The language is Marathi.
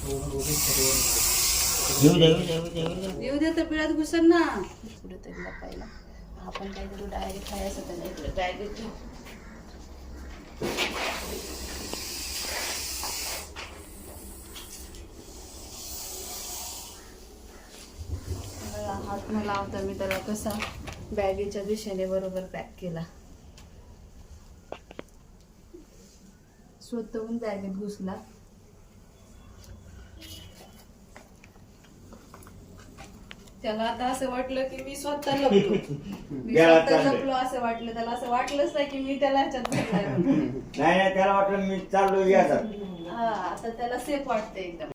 येऊ दे येऊ दे येऊ दे येऊ दे. येऊ दे तर पिळात घुसन ना पुढे तरी पहिला आपण काय करू डायरेक्ट खायचं त्याला इकडे डायरेक्ट हात न लावता मी त्याला कसा बॅगेच्या दिशेने बरोबर पॅक केला स्वतःहून बॅगेत घुसला त्याला आता असं वाटलं की मी स्वतः लपलो मी स्वतः लपलो असं वाटलं त्याला असं वाटलंच नाही की मी त्याला ह्याच्यात घुसलाय म्हणून. नाही नाही त्याला वाटलं मी चाललो याचा हा आता त्याला सेफ वाटतं एकदम